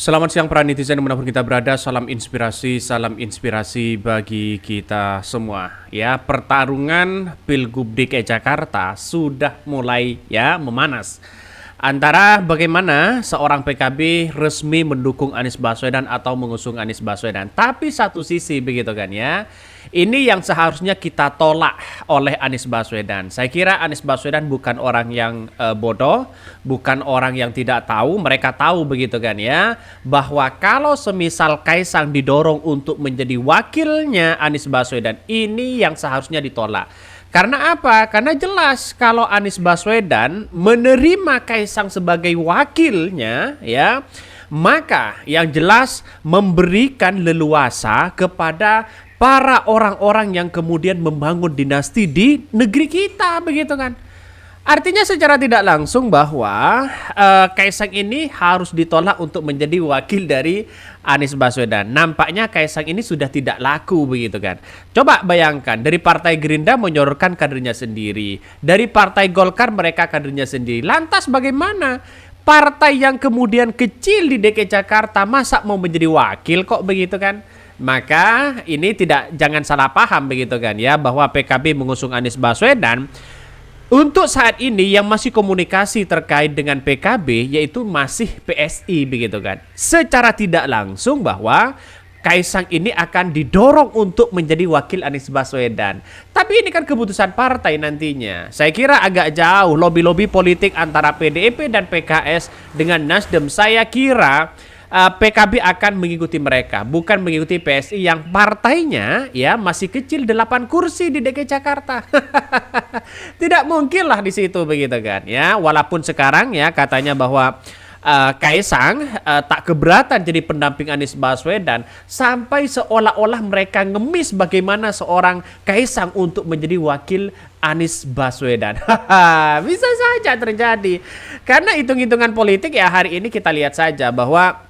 Selamat siang para netizen dimanapun kita berada, salam inspirasi bagi kita semua. Ya, pertarungan Pilgub DKI Jakarta sudah mulai memanas. Antara bagaimana seorang PKB resmi mendukung Anies Baswedan atau mengusung Anies Baswedan. Tapi satu sisi begitu kan ya. Ini yang seharusnya kita tolak oleh Anies Baswedan. Saya kira Anies Baswedan bukan orang yang bodoh, bukan orang yang tidak tahu. Mereka tahu begitu kan ya, bahwa kalau semisal Kaisang didorong untuk menjadi wakilnya Anies Baswedan, ini yang seharusnya ditolak. Karena apa? Karena jelas kalau Anies Baswedan menerima Kaisang sebagai wakilnya ya, maka yang jelas memberikan leluasa kepada para orang-orang yang kemudian membangun dinasti di negeri kita begitu kan. Artinya secara tidak langsung bahwa Kaisang ini harus ditolak untuk menjadi wakil dari Anies Baswedan. Nampaknya Kaisang ini sudah tidak laku begitu kan. Coba bayangkan, dari Partai Gerindra menyorongkan kadernya sendiri, dari Partai Golkar mereka kadernya sendiri. Lantas bagaimana partai yang kemudian kecil di DKI Jakarta masa mau menjadi wakil kok begitu kan? Maka ini jangan salah paham begitu kan ya, bahwa PKB mengusung Anies Baswedan. Untuk saat ini yang masih komunikasi terkait dengan PKB yaitu masih PSI begitu kan. Secara tidak langsung bahwa Kaisang ini akan didorong untuk menjadi wakil Anies Baswedan. Tapi ini kan keputusan partai nantinya. Saya kira agak jauh lobby-lobby politik antara PDIP dan PKS dengan Nasdem. Saya kira PKB akan mengikuti mereka, bukan mengikuti PSI yang partainya ya masih kecil 8 kursi di DKI Jakarta. Tidak mungkin lah di situ begitu kan ya. Walaupun sekarang ya katanya bahwa Kaisang tak keberatan jadi pendamping Anies Baswedan, sampai seolah-olah mereka ngemis bagaimana seorang Kaisang untuk menjadi wakil Anies Baswedan. Bisa saja terjadi. Karena hitung-hitungan politik ya hari ini kita lihat saja bahwa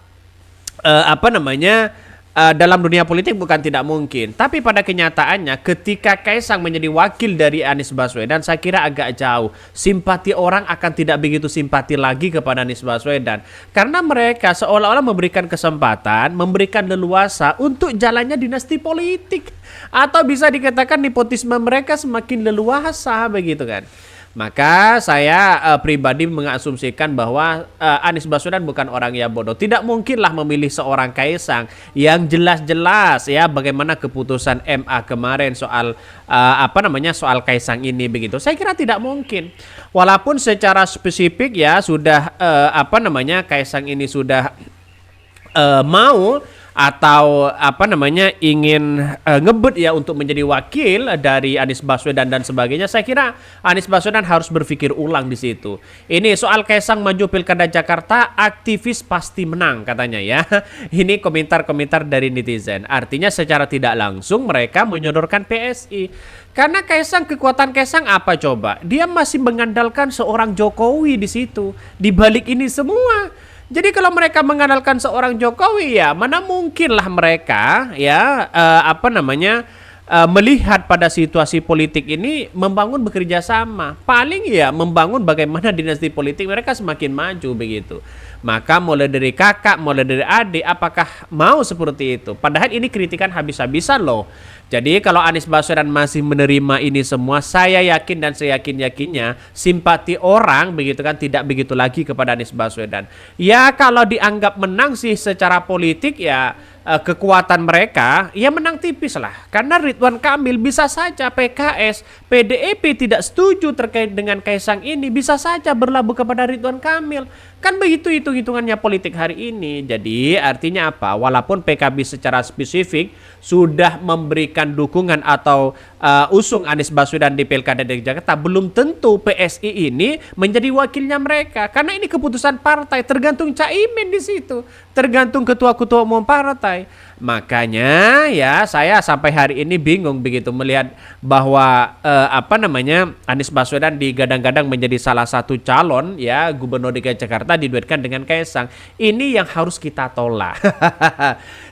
dalam dunia politik bukan tidak mungkin. Tapi pada kenyataannya ketika Kaisang menjadi wakil dari Anies Baswedan, saya kira agak jauh. Simpati orang akan tidak begitu simpati lagi kepada Anies Baswedan. Karena mereka seolah-olah memberikan kesempatan, memberikan leluasa untuk jalannya dinasti politik. Atau bisa dikatakan nepotisme mereka semakin leluasa begitu kan. Maka saya pribadi mengasumsikan bahwa Anies Baswedan bukan orang yang bodoh. Tidak mungkinlah memilih seorang Kaisang yang jelas-jelas ya bagaimana keputusan MA kemarin soal soal Kaisang ini begitu. Saya kira tidak mungkin. Walaupun secara spesifik ya sudah Kaisang ini sudah mau atau ingin ngebut ya untuk menjadi wakil dari Anies Baswedan dan sebagainya. Saya kira Anies Baswedan harus berpikir ulang di situ. Ini soal Kaisang maju Pilkada Jakarta, aktivis pasti menang katanya ya. Ini komentar-komentar dari netizen. Artinya secara tidak langsung mereka menyodorkan PSI. Karena kekuatan Kaisang apa coba? Dia masih mengandalkan seorang Jokowi di situ. Di balik ini semua. Jadi kalau mereka mengandalkan seorang Jokowi ya mana mungkinlah mereka ya melihat pada situasi politik ini membangun bekerja sama. Paling ya membangun bagaimana dinasti politik mereka semakin maju begitu. Maka mulai dari kakak, mulai dari adik, apakah mau seperti itu? Padahal ini kritikan habis-habisan loh. Jadi kalau Anies Baswedan masih menerima ini semua, saya yakin dan seyakin-yakinnya simpati orang begitu kan tidak begitu lagi kepada Anies Baswedan. Ya kalau dianggap menang sih secara politik ya kekuatan mereka ya menang tipis lah. Karena Ridwan Kamil bisa saja PKS, PDIP tidak setuju terkait dengan Kaisang ini, bisa saja berlabuh kepada Ridwan Kamil. Kan begitu hitung-hitungannya politik hari ini. Jadi artinya apa? Walaupun PKB secara spesifik sudah memberikan dukungan atau usung Anies Baswedan di Pilkada DKI Jakarta, belum tentu PSI ini menjadi wakilnya mereka. Karena ini keputusan partai, tergantung Caimin di situ, tergantung ketua-ketua umum partai. Makanya ya saya sampai hari ini bingung begitu melihat bahwa Anies Baswedan digadang-gadang menjadi salah satu calon ya gubernur DKI Jakarta diduetkan dengan Kaisang. Ini yang harus kita tolak.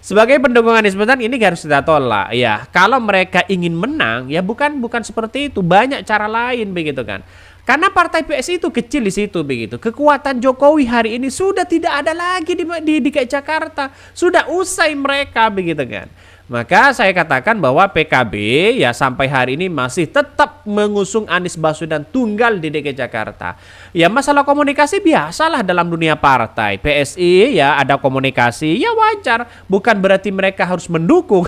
Sebagai pendukung Anies Baswedan ini harus kita tolak ya. Kalau mereka ingin menang ya bukan seperti itu, banyak cara lain begitu kan. Karena partai PSI itu kecil di situ begitu. Kekuatan Jokowi hari ini sudah tidak ada lagi di DKI Jakarta. Sudah usai mereka begitu kan. Maka saya katakan bahwa PKB ya sampai hari ini masih tetap mengusung Anies Baswedan tunggal di DKI Jakarta. Ya masalah komunikasi biasalah dalam dunia partai. PSI ya ada komunikasi ya wajar. Bukan berarti mereka harus mendukung.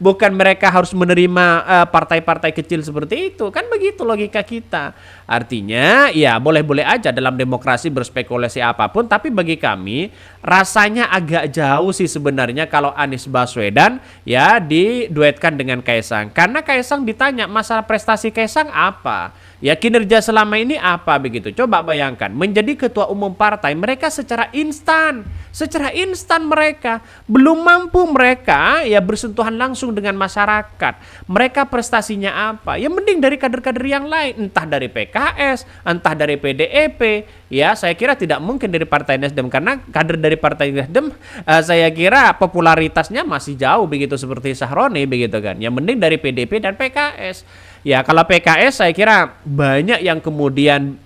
Bukan mereka harus menerima partai-partai kecil seperti itu. Kan begitu logika kita. Artinya ya boleh-boleh aja dalam demokrasi berspekulasi apapun. Tapi bagi kami rasanya agak jauh sih sebenarnya kalau Anies Baswedan ya diduetkan dengan Kaisang. Karena Kaisang ditanya masalah prestasi Kaisang apa? Ya kinerja selama ini apa begitu. Coba bayangkan menjadi ketua umum partai mereka secara instan mereka belum mampu mereka ya bersentuhan langsung dengan masyarakat. Mereka prestasinya apa? Ya mending dari kader-kader yang lain, entah dari PKS, entah dari PDIP. Ya saya kira tidak mungkin dari Partai Nasdem karena kader dari Partai Nasdem saya kira popularitasnya masih jauh begitu seperti Sahroni begitu kan. Ya mending dari PDIP dan PKS. Ya kalau PKS saya kira banyak yang kemudian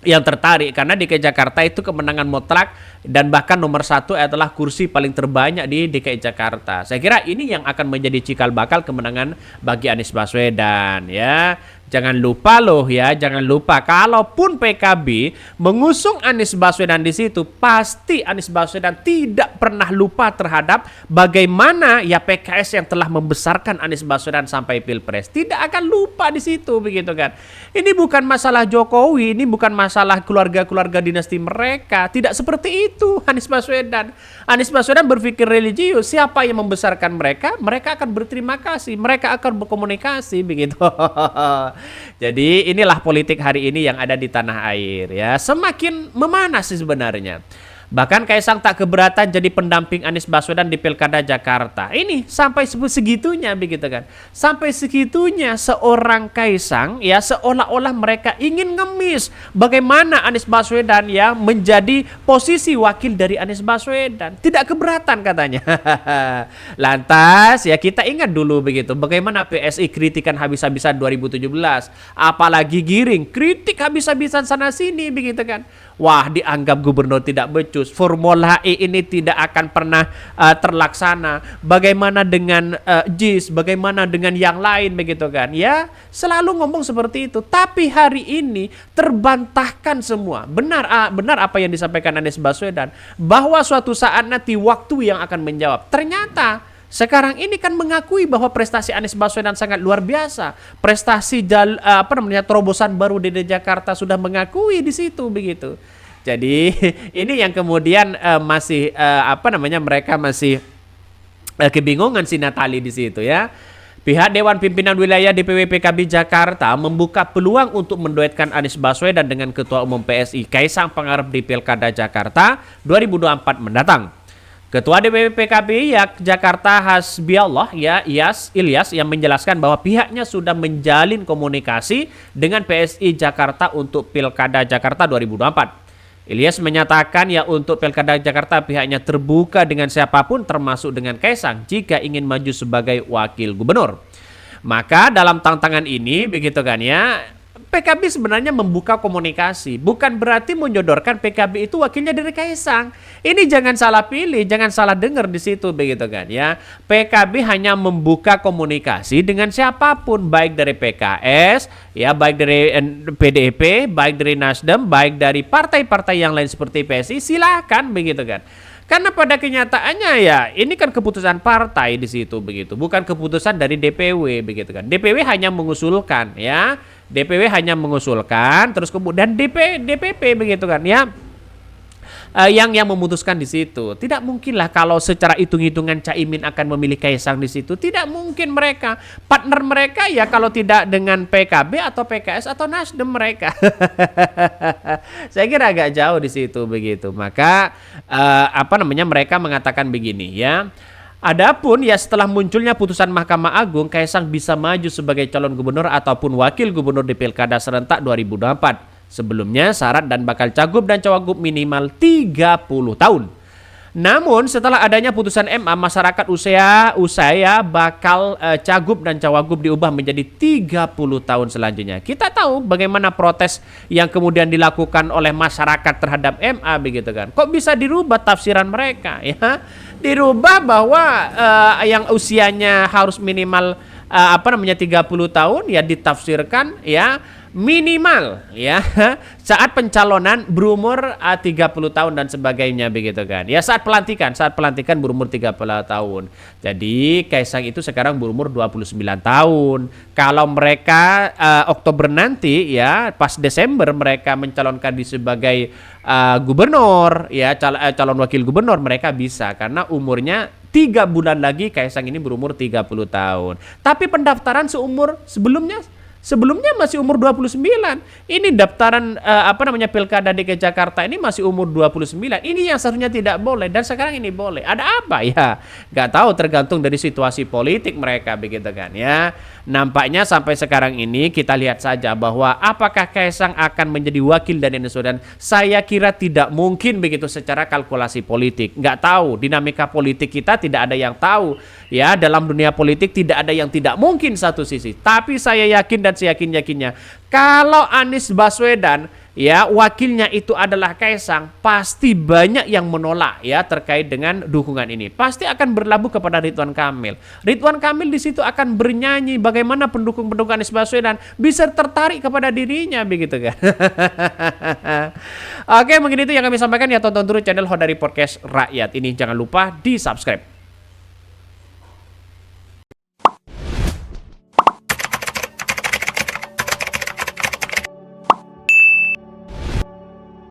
yang tertarik karena DKI Jakarta itu kemenangan mutlak dan bahkan nomor 1 adalah kursi paling terbanyak di DKI Jakarta. Saya kira ini yang akan menjadi cikal bakal kemenangan bagi Anies Baswedan ya. Jangan lupa loh ya, jangan lupa kalaupun PKB mengusung Anies Baswedan di situ, pasti Anies Baswedan tidak pernah lupa terhadap bagaimana ya PKS yang telah membesarkan Anies Baswedan sampai Pilpres. Tidak akan lupa di situ begitu kan. Ini bukan masalah Jokowi, ini bukan masalah keluarga-keluarga dinasti mereka. Tidak seperti itu Anies Baswedan. Anies Baswedan berpikir religius, siapa yang membesarkan mereka, mereka akan berterima kasih, mereka akan berkomunikasi begitu. Jadi inilah politik hari ini yang ada di tanah air ya. Semakin memanas sih sebenarnya. Bahkan Kaisang tak keberatan jadi pendamping Anies Baswedan di Pilkada Jakarta. Ini sampai segitunya begitu kan. Sampai segitunya seorang Kaisang ya seolah-olah mereka ingin ngemis bagaimana Anies Baswedan ya menjadi posisi wakil dari Anies Baswedan. Tidak keberatan katanya. Lantas ya kita ingat dulu begitu bagaimana PSI kritikan habis-habisan 2017. Apalagi Giring kritik habis-habisan sana sini begitu kan. Wah dianggap gubernur tidak becus. Formula E ini tidak akan pernah terlaksana. Bagaimana dengan JIS, bagaimana dengan yang lain begitu kan. Ya selalu ngomong seperti itu. Tapi hari ini terbantahkan semua. Benar apa yang disampaikan Anies Baswedan. Bahwa suatu saat nanti waktu yang akan menjawab. Ternyata sekarang ini kan mengakui bahwa prestasi Anies Baswedan sangat luar biasa. Prestasi terobosan baru di Jakarta sudah mengakui di situ begitu. Jadi ini yang kemudian mereka masih kebingungan si Natali di situ ya. Pihak Dewan Pimpinan Wilayah DPW PKB Jakarta membuka peluang untuk menduetkan Anies Baswedan dengan Ketua Umum PSI Kaisang Pangarep di Pilkada Jakarta 2024 mendatang. Ketua DPW PKB Jakarta Hasbiallah ya Ilyas yang menjelaskan bahwa pihaknya sudah menjalin komunikasi dengan PSI Jakarta untuk Pilkada Jakarta 2024. Ilyas menyatakan ya untuk Pilkada Jakarta pihaknya terbuka dengan siapapun termasuk dengan Kaisang jika ingin maju sebagai wakil gubernur. Maka dalam tantangan ini begitu kan ya PKB sebenarnya membuka komunikasi. Bukan berarti menyodorkan PKB itu wakilnya dari Kaisang. Ini jangan salah pilih, jangan salah dengar di situ begitu kan ya. PKB hanya membuka komunikasi dengan siapapun, baik dari PKS, ya baik dari PDIP, baik dari Nasdem, baik dari partai-partai yang lain seperti PSI, silakan begitu kan. Karena pada kenyataannya ya ini kan keputusan partai di situ begitu, bukan keputusan dari DPW begitu kan. DPW hanya mengusulkan ya. DPW hanya mengusulkan terus kemudian DPP begitu kan ya. Yang memutuskan di situ. Tidak mungkinlah kalau secara hitung-hitungan Caimin akan memilih Kaisang di situ. Tidak mungkin mereka. Partner mereka ya kalau tidak dengan PKB atau PKS atau Nasdem mereka. Saya kira agak jauh di situ begitu. Maka mereka mengatakan begini ya. Adapun ya setelah munculnya putusan Mahkamah Agung, Kaisang bisa maju sebagai calon gubernur ataupun wakil gubernur di Pilkada serentak 2024. Sebelumnya syarat dan bakal cagup dan cawagup minimal 30 tahun. Namun setelah adanya putusan MA, masyarakat usia bakal cagup dan cawagup diubah menjadi 30 tahun selanjutnya. Kita tahu bagaimana protes yang kemudian dilakukan oleh masyarakat terhadap MA begitu kan. Kok bisa dirubah tafsiran mereka ya? Dirubah bahwa yang usianya harus minimal 30 tahun ya ditafsirkan ya minimal ya saat pencalonan berumur 30 tahun dan sebagainya begitu kan. Ya saat pelantikan berumur 30 tahun. Jadi Kaisang itu sekarang berumur 29 tahun. Kalau mereka Oktober nanti ya pas Desember mereka mencalonkan di sebagai gubernur ya calon wakil gubernur, mereka bisa karena umurnya 3 bulan lagi Kaisang ini berumur 30 tahun. Tapi pendaftaran sebelumnya masih umur 29. Ini daftaran Pilkada DKI Jakarta ini masih umur 29. Ini yang seharusnya tidak boleh dan sekarang ini boleh. Ada apa ya? Gak tahu, tergantung dari situasi politik mereka begitu kan ya. Nampaknya sampai sekarang ini kita lihat saja bahwa apakah Kaisang akan menjadi wakil dari Anies Baswedan? Saya kira tidak mungkin begitu secara kalkulasi politik. Gak tahu, dinamika politik kita tidak ada yang tahu. Ya, dalam dunia politik tidak ada yang tidak mungkin satu sisi. Tapi saya yakin dan seyakin-yakinnya kalau Anies Baswedan ya wakilnya itu adalah Kaisang, pasti banyak yang menolak ya terkait dengan dukungan ini. Pasti akan berlabuh kepada Ridwan Kamil. Ridwan Kamil di situ akan bernyanyi bagaimana pendukung-pendukung Anies Baswedan bisa tertarik kepada dirinya begitu kan. Oke, mungkin itu yang kami sampaikan ya. Tonton terus channel Hodari Podcast Rakyat ini, jangan lupa di-subscribe.